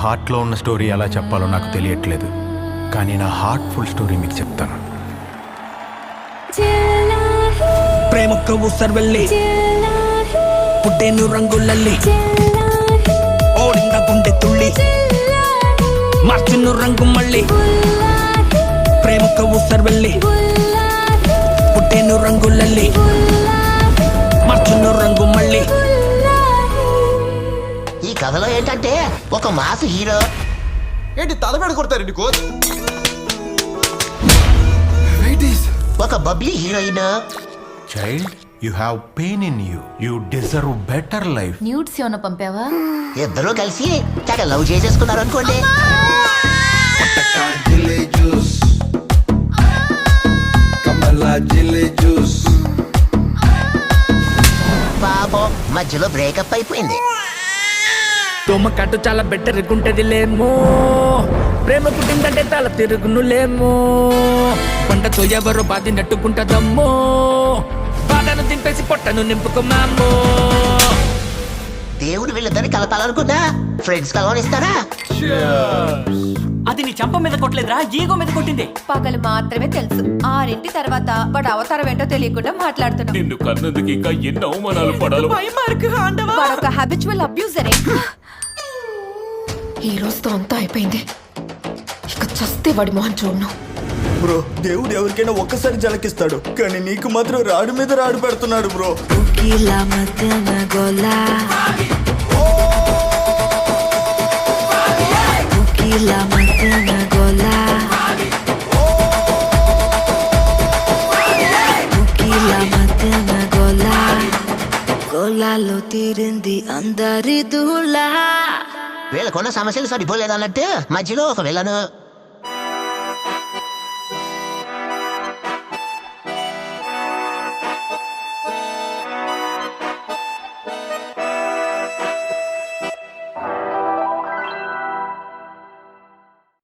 హార్ట్లో ఉన్న స్టోరీ ఎలా చెప్పాలో నాకు తెలియట్లేదు, కానీ నా హార్ట్ఫుల్ స్టోరీ మీకు చెప్తాను. ప్రేమకు ఊసర్వెల్లి పుట్టేను రంగులల్లి ఓడింద గుండె తుళ్ళి మార్చును రంగు మళ్ళీ. ప్రేమకు ఊసర్వెల్లి పుట్టేను రంగులల్లి మార్చును రంగు మళ్ళీ. ఈ కథలో ఏంటంటే ఒక మాస్ హీరో ఏంటి తలబెడ కొడతారండి కోచ్, ఒక bubbly heroine. Child, you have pain in you, you deserve better life. Nudes ఏమన్నా పంపావా? ఇద్దరూ కలిసి తెగ లవ్ చేసేసుకున్నారు అనుకోండి. పాపం మధ్యలో బ్రేకప్ అయిపోయింది. తోమ కట్టు చాలా బెటర్ గుంటది లేమో, ప్రేమ పుట్టిందంటే తల తిరుగును లేమో, పంటతో ఎవరో బాధి నట్టుకుంటదమ్మో, బాధను దింపేసి పొట్టను నింపుకోమామో. దేవుడు వీళ్ళిద్దరిని కలపాలనుకున్నా ఫ్రెండ్స్ కలవనిస్తారా? అది నీ చంప మీద కొట్టలేదురా, ఈగో మీద కొట్టింది. పగలు మాత్రమే తెలుసు, 6 తర్వాత వాడు అవతారం ఏంటో తెలియకుండా మాట్లాడుతున్నాడు. నిన్ను కన్నందుకు ఇంకా ఎన్ని అవమానాలు పడాలో. వాడు ఒక హ్యాబిచువల్ అబ్యూజరే. ఈ రోజుతో అంతా అయిపోయింది, ఇక చస్తే వాడి మొహం చూడను. బ్రో దేవుడు ఎవరికైనా ఒక్కసారి జలకిస్తాడు, కానీ నీకు మాత్రం రాడు మీద రాడు పెడుతున్నాడు బ్రో. గోలాలో తీరింది అందరి దూలా. వీళ్ళకున్న సమస్యలు సరిపోలేదన్నట్టు మధ్యలో ఒక విలను